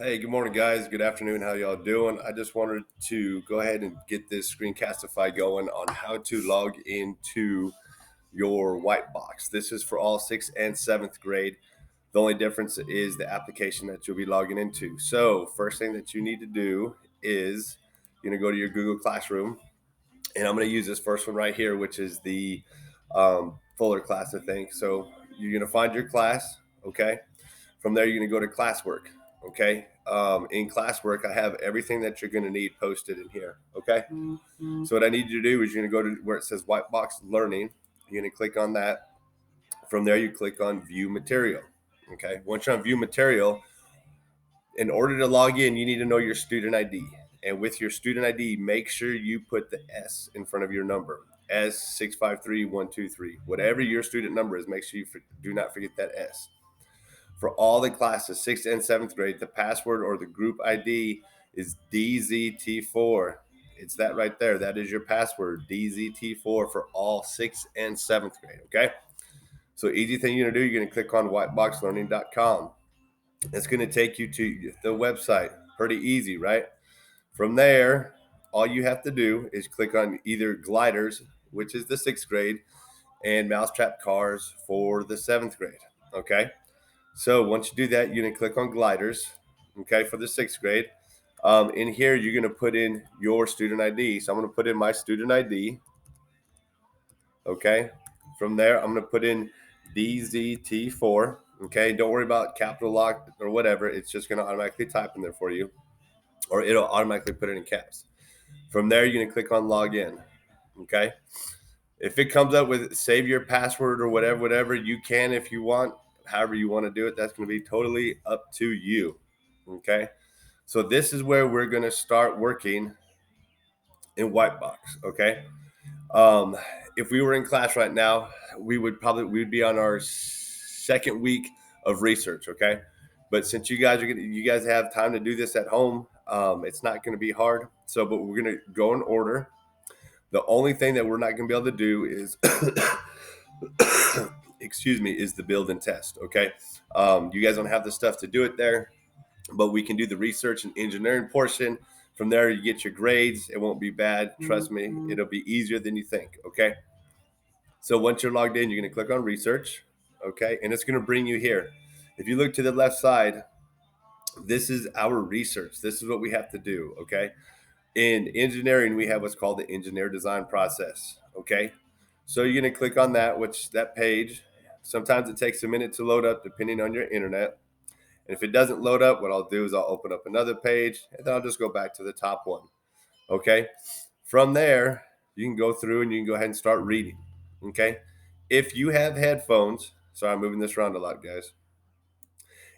Hey, good morning, guys. Good afternoon. How y'all doing? I just wanted to go ahead and get this screencastify going on how to log into your Whitebox. This is for all 6th and 7th grade. The only difference is the application that you'll be logging into. So first thing that you need to do is you're going to go to your Google Classroom, and I'm going to use this first one right here, which is the Fuller class, I think. So you're going to find your class, okay? From there, you're going to go to classwork. Okay. In classwork, I have everything that you're going to need posted in here. Okay. So what I need you to do is you're going to go to where it says Whitebox Learning. You're going to click on that. From there, you click on View Material. Okay. Once you're on View Material, in order to log in, you need to know your student ID. And with your student ID, make sure you put the S in front of your number. S653123. Whatever your student number is, make sure you do not forget that S. For all the classes, 6th and 7th grade, the password or the group ID is DZT4. It's that right there. That is your password, DZT4, for all 6th and 7th grade, okay? So easy thing you're going to do, you're going to click on whiteboxlearning.com. It's going to take you to the website. Pretty easy, right? From there, all you have to do is click on either gliders, which is the 6th grade, and mousetrap cars for the 7th grade, okay? So once you do that, you're going to click on gliders, okay, for the 6th grade. In here, you're going to put in your student ID. So I'm going to put in my student ID, okay. From there, I'm going to put in DZT4, okay. Don't worry about capital lock or whatever. It's just going to automatically type in there for you, or it'll automatically put it in caps. From there, you're going to click on login, okay. If it comes up with save your password or whatever, you can if you want. However you want to do it, that's going to be totally up to you. Okay. So this is where we're going to start working in Whitebox. Okay. Um, if we were in class right now, we'd be on our second week of research. Okay. But since you guys have time to do this at home, it's not going to be hard. So, but we're going to go in order. The only thing that we're not going to be able to do is excuse me, is the build and test. Okay. You guys don't have the stuff to do it there, but we can do the research and engineering portion. From there, you get your grades. It won't be bad. Trust me, it'll be easier than you think. Okay. So once you're logged in, you're going to click on research. Okay. And it's going to bring you here. If you look to the left side, this is our research. This is what we have to do. Okay. In engineering, we have what's called the engineer design process. Okay. So you're going to click on that page. Sometimes it takes a minute to load up depending on your internet. And if it doesn't load up, what I'll do is I'll open up another page and then I'll just go back to the top one. Okay. From there, you can go through and you can go ahead and start reading. Okay. If you have headphones, sorry, I'm moving this around a lot, guys.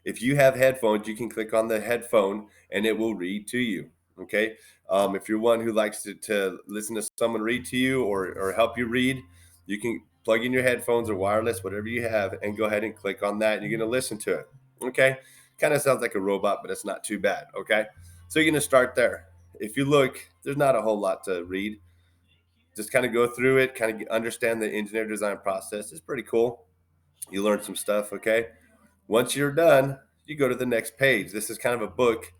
If you have headphones, you can click on the headphone and it will read to you. Okay. If you're one who likes to listen to someone read to you or help you read, you can plug in your headphones or wireless, whatever you have, and go ahead and click on that. And you're going to listen to it. Okay. Kind of sounds like a robot, but it's not too bad. Okay. So you're going to start there. If you look, there's not a whole lot to read. Just kind of go through it, kind of understand the engineer design process. It's pretty cool. You learn some stuff. Okay. Once you're done, you go to the next page. This is kind of a book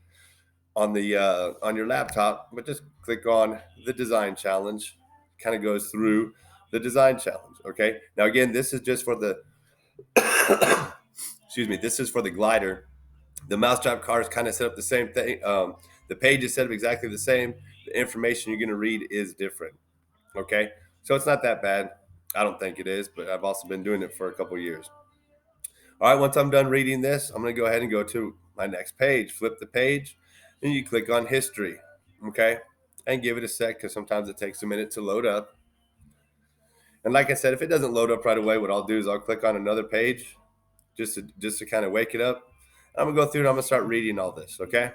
on your laptop, but just click on the design challenge. Kind of goes through the design challenge. Okay. Now again, this is just for the excuse me. This is for the glider. The mousetrap car is kind of set up the same thing. The page is set up exactly the same. The information you're going to read is different. Okay. So it's not that bad. I don't think it is, but I've also been doing it for a couple of years. All right, once I'm done reading this, I'm going to go ahead and go to my next page. Flip the page, and you click on history, okay? And give it a sec because sometimes it takes a minute to load up. And like I said, if it doesn't load up right away, what I'll do is I'll click on another page just to kind of wake it up. I'm going to go through and I'm going to start reading all this, okay?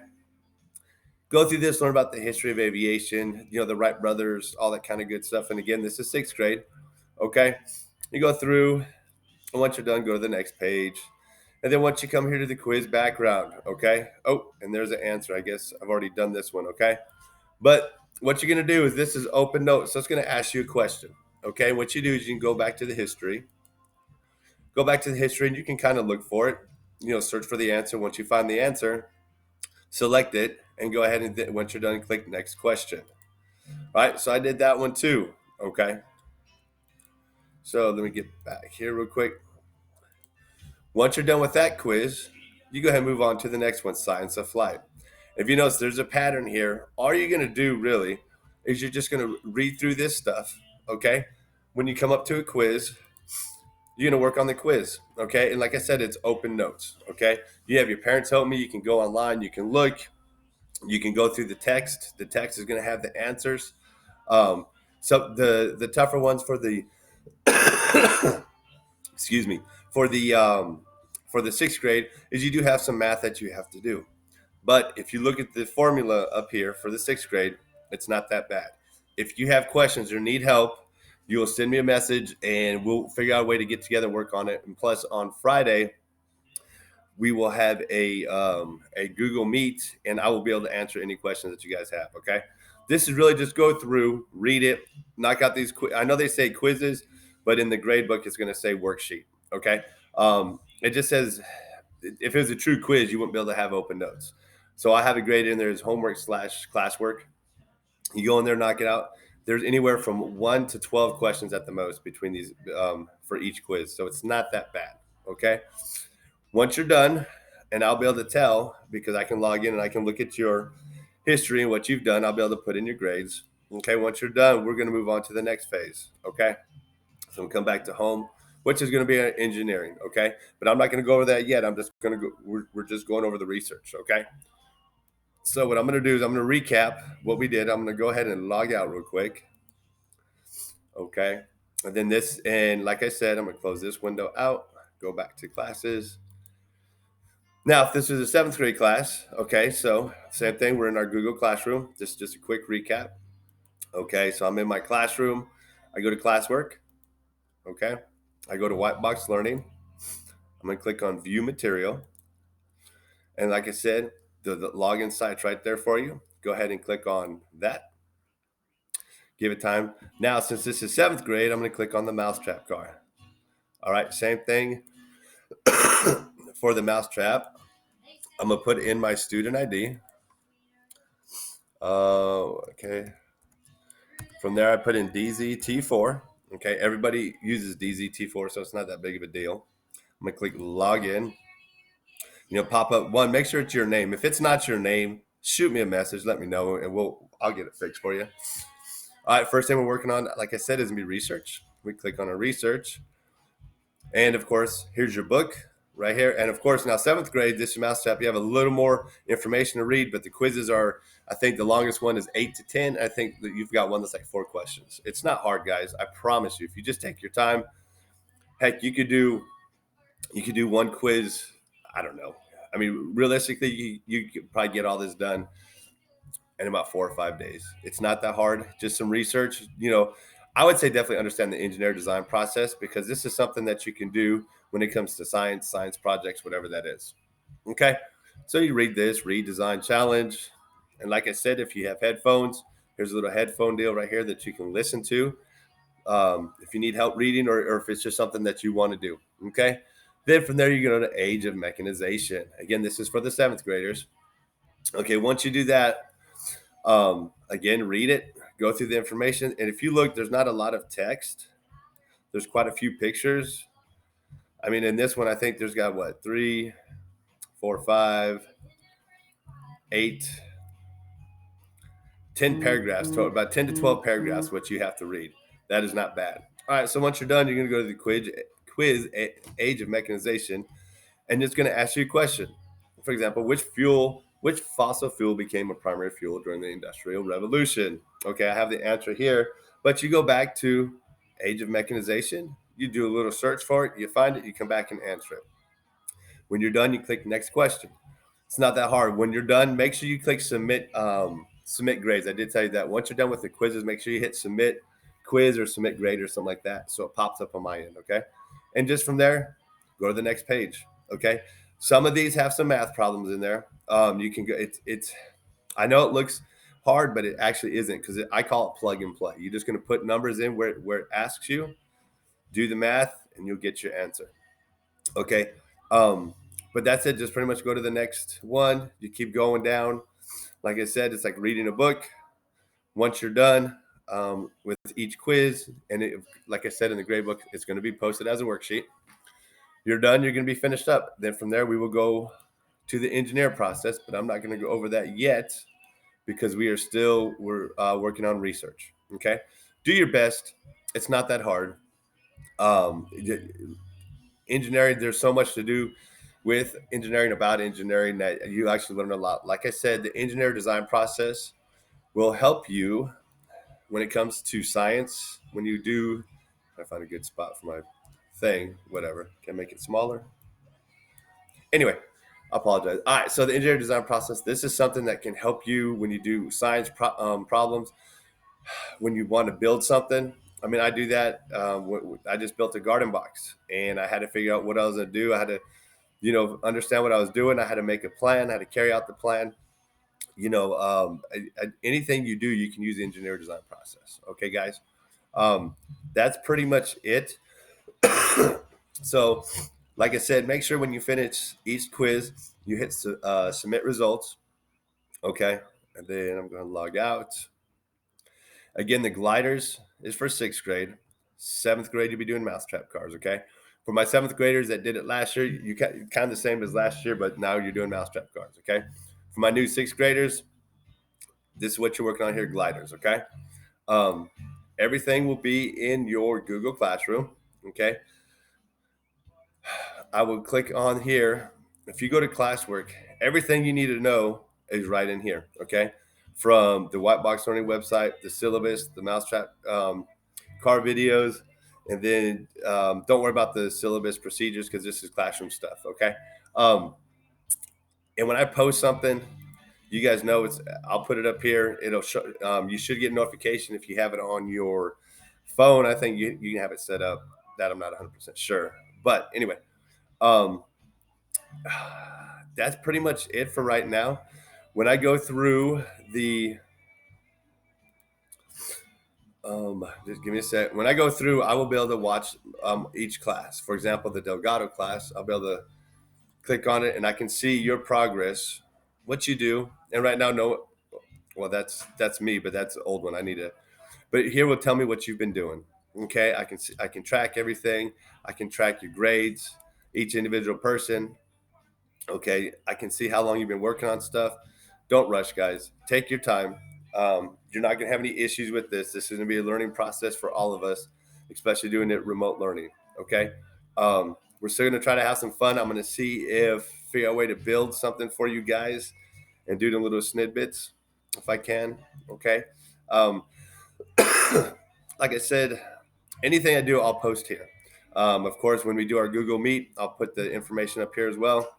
Go through this, learn about the history of aviation, the Wright brothers, all that kind of good stuff. And again, this is 6th grade, okay? You go through, and once you're done, go to the next page. And then once you come here to the quiz background, okay? Oh, and there's an answer. I guess I've already done this one, okay? But what you're going to do is this is open notes. So it's going to ask you a question, okay? What you do is you can go back to the history. Go back to the history and you can kind of look for it, search for the answer. Once you find the answer, select it, and go ahead and once you're done, click next question. All right, so I did that one too. Okay, so let me get back here real quick. Once you're done with that quiz, you go ahead and move on to the next one, science of flight. If you notice, there's a pattern here. All you're going to do really is you're just going to read through this stuff. Okay, when you come up to a quiz, you're going to work on the quiz. Okay, and like I said, it's open notes. Okay, you have your parents help me. You can go online. You can look. You can go through the text. The text is going to have the answers. So the tougher ones for the excuse me for the sixth grade is you do have some math that you have to do. But if you look at the formula up here for the sixth grade, it's not that bad. If you have questions or need help, you will send me a message and we'll figure out a way to get together and work on it. And plus, on Friday, we will have a Google Meet, and I will be able to answer any questions that you guys have. Okay, this is really just go through, read it, knock out these. I know they say quizzes, but in the grade book, it's going to say worksheet. Okay, it just says if it was a true quiz, you wouldn't be able to have open notes. So I have it graded in there as homework / classwork. You go in there, knock it out. There's anywhere from 1 to 12 questions at the most between these for each quiz, so it's not that bad. Okay. Once you're done, and I'll be able to tell because I can log in and I can look at your history and what you've done. I'll be able to put in your grades. Okay, once you're done, we're going to move on to the next phase. Okay, so we'll come back to home, which is going to be engineering. Okay, but I'm not going to go over that yet. I'm just going to go. We're just going over the research. Okay. So what I'm going to do is I'm going to recap what we did. I'm going to go ahead and log out real quick. Okay, and then this, and like I said, I'm going to close this window out. Go back to classes. Now, if this is a seventh grade class, okay, so same thing. We're in our Google Classroom. This is just a quick recap. Okay, so I'm in my classroom. I go to classwork. Okay, I go to Whitebox Learning. I'm going to click on View Material. And like I said, the login site's right there for you. Go ahead and click on that. Give it time. Now, since this is seventh grade, I'm going to click on the mousetrap car. All right, same thing for the mousetrap. I'm going to put in my student ID. Okay. From there, I put in DZT4. Okay, everybody uses DZT4, so it's not that big of a deal. I'm gonna click login. Pop up one. Make sure it's your name. If it's not your name, shoot me a message. Let me know, and I'll get it fixed for you. All right, first thing we're working on, like I said, is gonna be research. We click on our research, and of course, here's your book right here. And of course, now seventh grade, this is mousetrap. You have a little more information to read, but the quizzes are. I think the longest one is 8 to 10. I think that you've got one that's like 4 questions. It's not hard, guys. I promise you. If you just take your time, heck, you could do one quiz. I don't know. I mean, realistically, you could probably get all this done in about 4 or 5 days. It's not that hard. Just some research. I would say definitely understand the engineer design process because this is something that you can do when it comes to science projects, whatever that is. Okay. So you read this, read design challenge. And like I said, if you have headphones, here's a little headphone deal right here that you can listen to if you need help reading or if it's just something that you want to do. Okay. Then from there, you go to age of mechanization. Again, this is for the seventh graders. Okay. Once you do that, again, read it, go through the information. And if you look, there's not a lot of text. There's quite a few pictures. I mean, in this one, I think there's got 3, 4, 5, 8, 10 paragraphs, about 10 to 12 paragraphs, what you have to read. That is not bad. All right, so once you're done, you're going to go to the quiz age of mechanization, and it's going to ask you a question. For example, which fossil fuel became a primary fuel during the Industrial Revolution? Okay, I have the answer here, but you go back to age of mechanization, you do a little search for it, you find it, you come back and answer it. When you're done, you click next question. It's not that hard. When you're done, make sure you click submit grades. I did tell you that. Once you're done with the quizzes, make sure you hit submit quiz or submit grade or something like that, so it pops up on my end. Okay, and just from there, go to the next page. Okay, some of these have some math problems in there. You can go. It's. I know it looks hard, but it actually isn't because I call it plug and play. You're just going to put numbers in where it asks you, do the math, and you'll get your answer. Okay. But that's it. Just pretty much go to the next one. You keep going down. Like I said, it's like reading a book. Once you're done with each quiz, and like I said in the grade book, it's going to be posted as a worksheet. You're done. You're going to be finished up. Then from there, we will go to the engineer process. But I'm not going to go over that yet because we're working on research. Okay, do your best. It's not that hard. Um, Engineering, there's so much to do with engineering, about engineering, that you actually learn a lot. Like I said, the engineer design process will help you when it comes to science. When you do, I find a good spot for my thing, whatever. Can I make it smaller? Anyway, I apologize. All right, so the engineer design process, this is something that can help you when you do science problems, when you want to build something. I mean, I do that. I just built a garden box, and I had to figure out what I was going to do. I had to, understand what I was doing. I had to make a plan. I had to carry out the plan. Anything you do, you can use the engineer design process. Okay, guys. That's pretty much it. So, like I said, make sure when you finish each quiz, you hit submit results. Okay, and then I'm going to log out. Again, the gliders is for sixth grade. Seventh grade, you'll be doing mousetrap cars. Okay. For my seventh graders that did it last year, you kind of the same as last year, but now you're doing mousetrap cars. Okay. For my new sixth graders, this is what you're working on here, gliders. Okay. Um, Everything will be in your Google Classroom. Okay. I will click on here. If you go to classwork, everything you need to know is right in here. Okay. From the Whitebox Learning website, the syllabus, the mousetrap car videos, and then don't worry about the syllabus procedures because this is classroom stuff. Okay. Um, and when I post something, you guys know I'll put it up here. It'll show. You should get a notification if you have it on your phone. I think you can have it set up. That I'm not 100% sure, but anyway, um, that's pretty much it for right now. When I go through the just give me a sec. When I go through, I will be able to watch each class. For example, the Delgado class, I'll be able to click on it and I can see your progress, what you do. And right now, no, well, that's me, but that's the old one. I need to. But here will tell me what you've been doing. Okay, I can track everything. I can track your grades, each individual person. Okay, I can see how long you've been working on stuff. Don't rush, guys. Take your time. You're not going to have any issues with this. This is going to be a learning process for all of us, especially doing it remote learning. Okay, we're still going to try to have some fun. I'm going to see if figure out a way to build something for you guys and do them little snippets if I can. Okay. Um, like I said, anything I do, I'll post here. Of course, when we do our Google Meet, I'll put the information up here as well.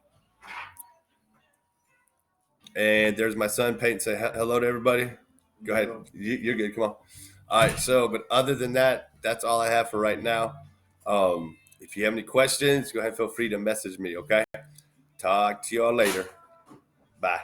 And there's my son, Peyton. Say hello to everybody. Go ahead. You're good. Come on. All right. So, but other than that, that's all I have for right now. If you have any questions, go ahead. Feel free to message me. Okay. Talk to y'all later. Bye.